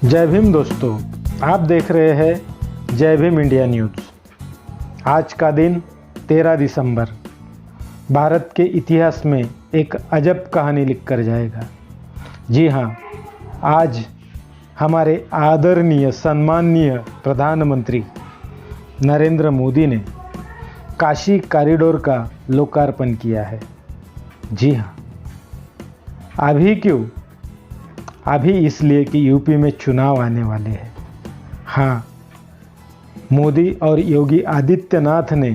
जय भीम दोस्तों, आप देख रहे हैं जय भीम इंडिया न्यूज़। आज का दिन 13 दिसंबर भारत के इतिहास में एक अजब कहानी लिख कर जाएगा। जी हाँ, आज हमारे आदरणीय सम्माननीय प्रधानमंत्री नरेंद्र मोदी ने काशी कॉरिडोर का लोकार्पण किया है। जी हाँ, अभी क्यों? अभी इसलिए कि यूपी में चुनाव आने वाले हैं। हाँ, मोदी और योगी आदित्यनाथ ने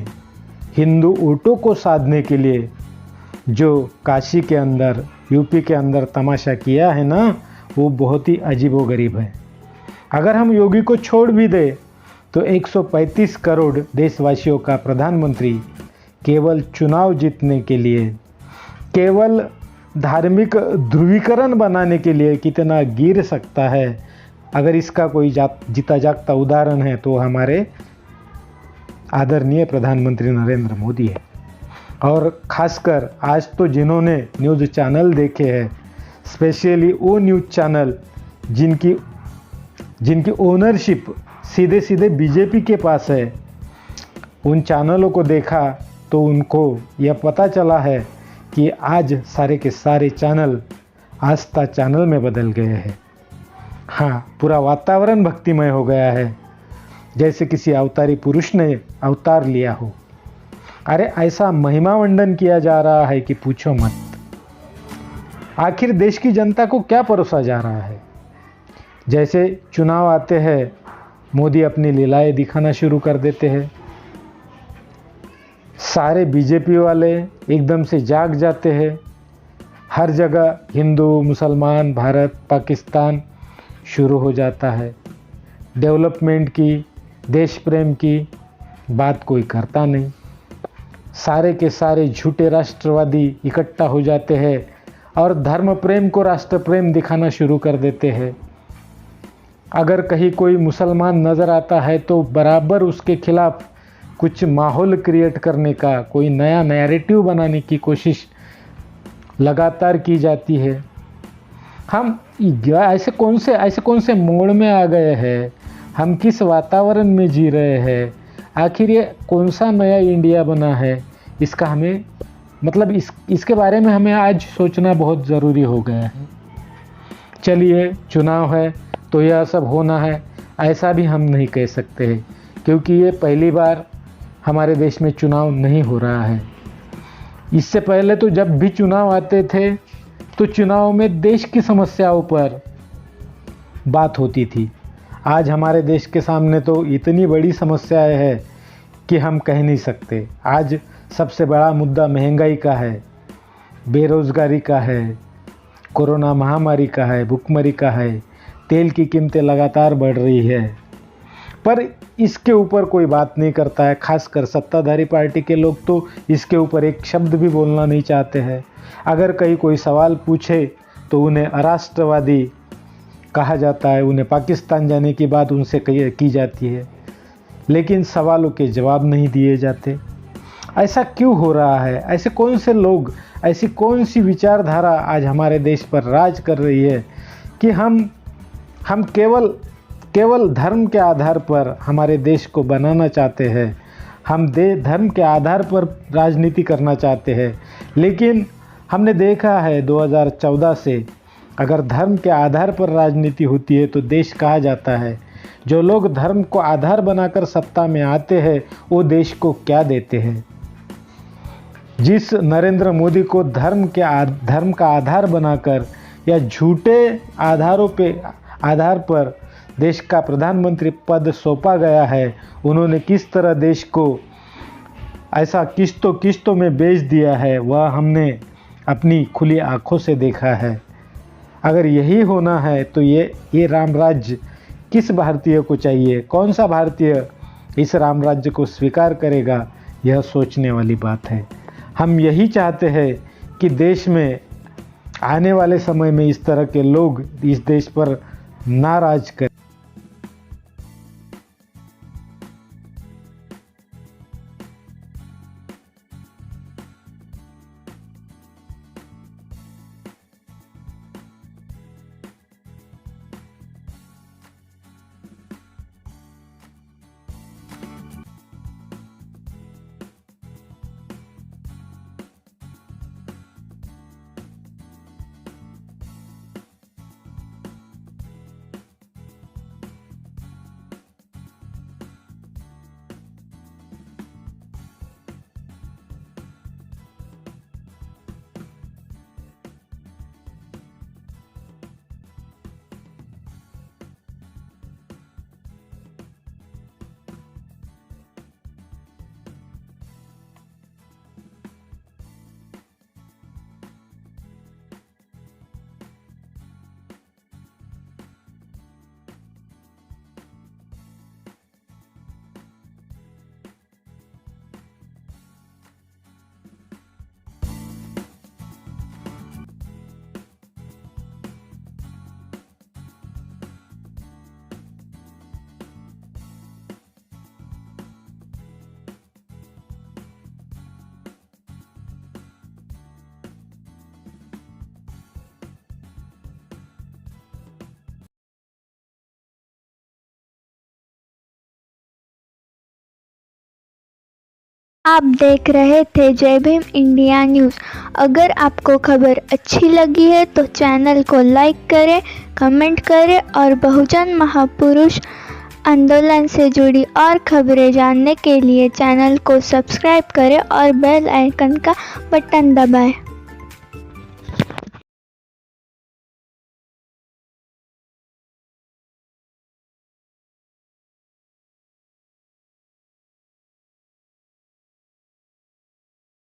हिंदू वोटों को साधने के लिए जो काशी के अंदर, यूपी के अंदर तमाशा किया है ना, वो बहुत ही अजीबोगरीब है। अगर हम योगी को छोड़ भी दें तो 135 करोड़ देशवासियों का प्रधानमंत्री केवल चुनाव जीतने के लिए, केवल धार्मिक ध्रुवीकरण बनाने के लिए कितना गिर सकता है। अगर इसका कोई जीता जागता उदाहरण है तो हमारे आदरणीय प्रधानमंत्री नरेंद्र मोदी है। और ख़ासकर आज तो जिन्होंने न्यूज़ चैनल देखे हैं, स्पेशली वो न्यूज़ चैनल जिनकी ओनरशिप सीधे सीधे बीजेपी के पास है, उन चैनलों को देखा तो उनको यह पता चला है कि आज सारे के सारे चैनल आस्था चैनल में बदल गए हैं। हाँ, पूरा वातावरण भक्तिमय हो गया है, जैसे किसी अवतारी पुरुष ने अवतार लिया हो। अरे ऐसा महिमा मंडन किया जा रहा है कि पूछो मत। आखिर देश की जनता को क्या परोसा जा रहा है? जैसे चुनाव आते हैं, मोदी अपनी लीलाएं दिखाना शुरू कर देते हैं। सारे बीजेपी वाले एकदम से जाग जाते हैं। हर जगह हिंदू, मुसलमान, भारत, पाकिस्तान शुरू हो जाता है। डेवलपमेंट की, देश प्रेम की बात कोई करता नहीं। सारे के सारे झूठे राष्ट्रवादी इकट्ठा हो जाते हैं और धर्म प्रेम को राष्ट्र प्रेम दिखाना शुरू कर देते हैं। अगर कहीं कोई मुसलमान नज़र आता है तो बराबर उसके खिलाफ कुछ माहौल क्रिएट करने का, कोई नया नैरेटिव बनाने की कोशिश लगातार की जाती है। हम ऐसे कौन से मोड़ में आ गए हैं? हम किस वातावरण में जी रहे हैं? आखिर ये कौन सा नया इंडिया बना है? इसका हमें इसके बारे में हमें आज सोचना बहुत ज़रूरी हो गया है। चलिए, चुनाव है तो यह सब होना है, ऐसा भी हम नहीं कह सकते हैं, क्योंकि ये पहली बार हमारे देश में चुनाव नहीं हो रहा है। इससे पहले तो जब भी चुनाव आते थे तो चुनाव में देश की समस्याओं पर बात होती थी। आज हमारे देश के सामने तो इतनी बड़ी समस्याएं हैं कि हम कह नहीं सकते। आज सबसे बड़ा मुद्दा महंगाई का है, बेरोज़गारी का है, कोरोना महामारी का है, भुखमरी का है, तेल की कीमतें लगातार बढ़ रही है, पर इसके ऊपर कोई बात नहीं करता है। खासकर सत्ताधारी पार्टी के लोग तो इसके ऊपर एक शब्द भी बोलना नहीं चाहते हैं। अगर कहीं कोई सवाल पूछे तो उन्हें अराष्ट्रवादी कहा जाता है, उन्हें पाकिस्तान जाने की बात उनसे की जाती है, लेकिन सवालों के जवाब नहीं दिए जाते। ऐसा क्यों हो रहा है? ऐसे कौन से लोग, ऐसी कौन सी विचारधारा आज हमारे देश पर राज कर रही है कि हम केवल धर्म के आधार पर हमारे देश को बनाना चाहते हैं। हम धर्म के आधार पर राजनीति करना चाहते हैं। लेकिन हमने देखा है 2014 से, अगर धर्म के आधार पर राजनीति होती है तो देश कहा जाता है। जो लोग धर्म को आधार बनाकर सत्ता में आते हैं वो देश को क्या देते हैं? जिस नरेंद्र मोदी को धर्म का आधार बनाकर या झूठे आधार पर देश का प्रधानमंत्री पद सौंपा गया है, उन्होंने किस तरह देश को ऐसा किस्तों में बेच दिया है, वह हमने अपनी खुली आंखों से देखा है। अगर यही होना है तो ये राम राज्य किस भारतीय को चाहिए? कौन सा भारतीय इस राम राज्य को स्वीकार करेगा? यह सोचने वाली बात है। हम यही चाहते हैं कि देश में आने वाले समय में इस तरह के लोग इस देश पर नाराज करें। आप देख रहे थे जय भीम इंडिया न्यूज़। अगर आपको खबर अच्छी लगी है तो चैनल को लाइक करें, कमेंट करें और बहुजन महापुरुष आंदोलन से जुड़ी और खबरें जानने के लिए चैनल को सब्सक्राइब करें और बेल आइकन का बटन दबाएं।